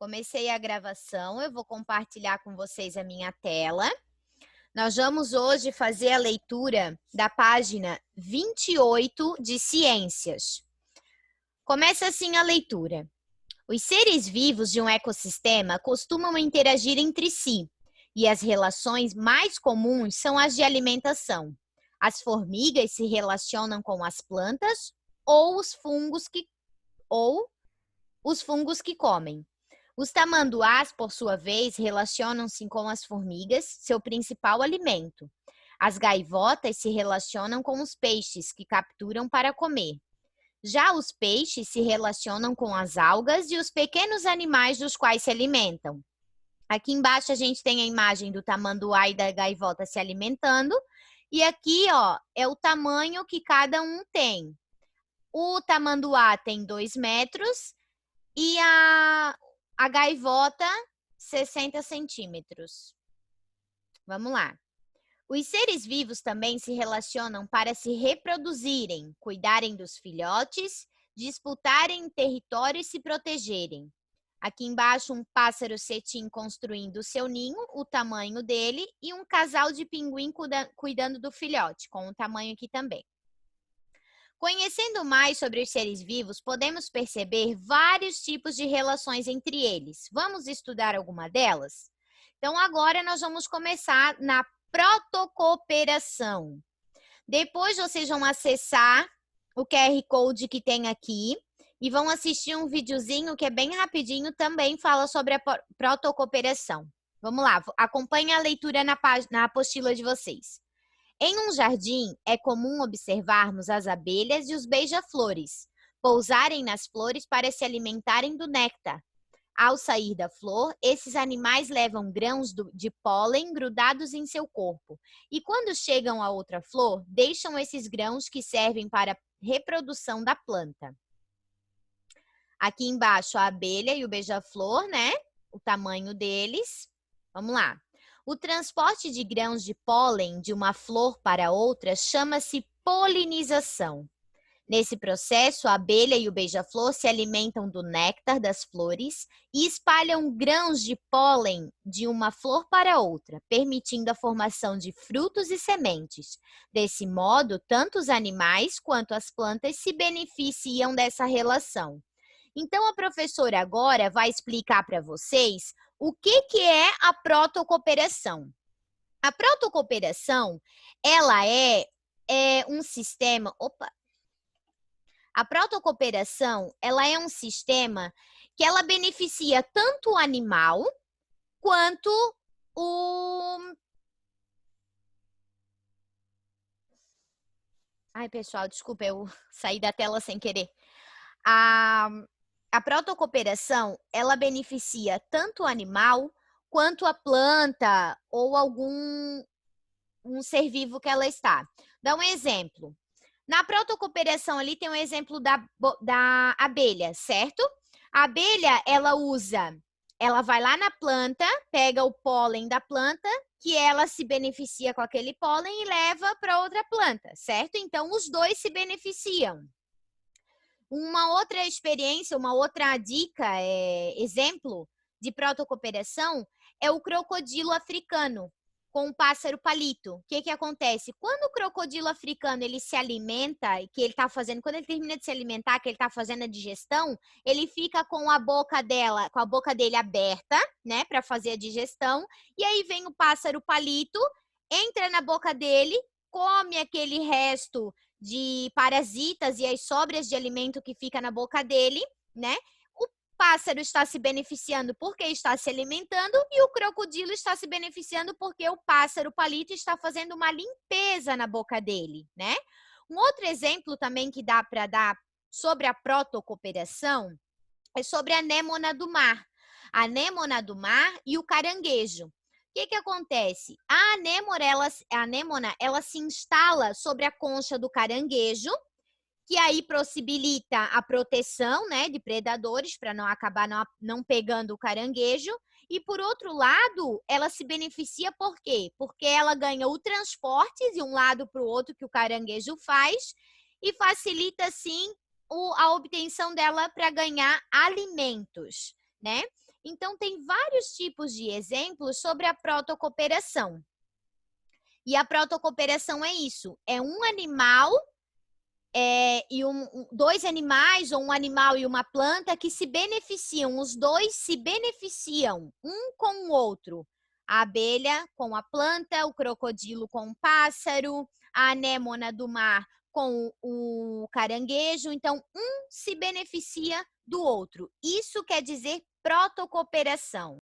Comecei a gravação, eu vou compartilhar com vocês a minha tela. Nós vamos hoje fazer a leitura da página 28 de Ciências. Começa assim a leitura. Os seres vivos de um ecossistema costumam interagir entre si, e as relações mais comuns são as de alimentação. As formigas se relacionam com as plantas ou os fungos que comem. Os tamanduás, por sua vez, relacionam-se com as formigas, seu principal alimento. As gaivotas se relacionam com os peixes, que capturam para comer. Já os peixes se relacionam com as algas e os pequenos animais dos quais se alimentam. Aqui embaixo a gente tem a imagem do tamanduá e da gaivota se alimentando. E aqui, ó, é o tamanho que cada um tem. O tamanduá tem 2 metros e a gaivota 60 centímetros. Vamos lá. Os seres vivos também se relacionam para se reproduzirem, cuidarem dos filhotes, disputarem território e se protegerem. Aqui embaixo, um pássaro cetim construindo o seu ninho, o tamanho dele, e um casal de pinguim cuidando do filhote, com o tamanho aqui também. Conhecendo mais sobre os seres vivos, podemos perceber vários tipos de relações entre eles. Vamos estudar alguma delas? Então, agora nós vamos começar na protocooperação. Depois vocês vão acessar o QR Code que tem aqui e vão assistir um videozinho que é bem rapidinho, também fala sobre a protocooperação. Vamos lá, acompanhe a leitura na apostila de vocês. Em um jardim, é comum observarmos as abelhas e os beija-flores pousarem nas flores para se alimentarem do néctar. Ao sair da flor, esses animais levam grãos de pólen grudados em seu corpo. E quando chegam a outra flor, deixam esses grãos que servem para a reprodução da planta. Aqui embaixo a abelha e o beija-flor, né? O tamanho deles. Vamos lá. O transporte de grãos de pólen de uma flor para outra chama-se polinização. Nesse processo, a abelha e o beija-flor se alimentam do néctar das flores e espalham grãos de pólen de uma flor para outra, permitindo a formação de frutos e sementes. Desse modo, tanto os animais quanto as plantas se beneficiam dessa relação. Então, a professora agora vai explicar para vocês o que é a protocooperação. A protocooperação, ela é um sistema... A protocooperação, ela é um sistema que ela beneficia tanto o animal quanto o... Ai, pessoal, desculpa, eu saí da tela sem querer. A protocooperação, ela beneficia tanto o animal quanto a planta ou um ser vivo que ela está. Dá um exemplo. Na protocooperação ali tem um exemplo da abelha, certo? A abelha, ela vai lá na planta, pega o pólen da planta, que ela se beneficia com aquele pólen e leva para outra planta, certo? Então, os dois se beneficiam. Uma outra experiência, uma outra dica, exemplo de protocooperação é o crocodilo africano com o pássaro palito. O que acontece? Quando o crocodilo africano ele se alimenta, quando ele termina de se alimentar, que ele está fazendo a digestão, ele fica com a boca dele aberta, né, para fazer a digestão, e aí vem o pássaro palito, entra na boca dele, come aquele resto de parasitas e as sobras de alimento que fica na boca dele, né? O pássaro está se beneficiando porque está se alimentando e o crocodilo está se beneficiando porque o pássaro palito está fazendo uma limpeza na boca dele, né? Um outro exemplo também que dá para dar sobre a protocooperação é sobre a anêmona do mar. A anêmona do mar e o caranguejo. O que acontece? A anêmona, ela se instala sobre a concha do caranguejo, que aí possibilita a proteção, né, de predadores para não acabar não pegando o caranguejo. E, por outro lado, ela se beneficia por quê? Porque ela ganha o transporte de um lado para o outro que o caranguejo faz e facilita, sim, a obtenção dela para ganhar alimentos, né? Então, tem vários tipos de exemplos sobre a protocooperação. E a protocooperação é isso, é um animal e dois animais, ou um animal e uma planta que se beneficiam, os dois se beneficiam um com o outro. A abelha com a planta, o crocodilo com o pássaro, a anêmona do mar com o caranguejo. Então, um se beneficia do outro. Isso quer dizer protocooperação.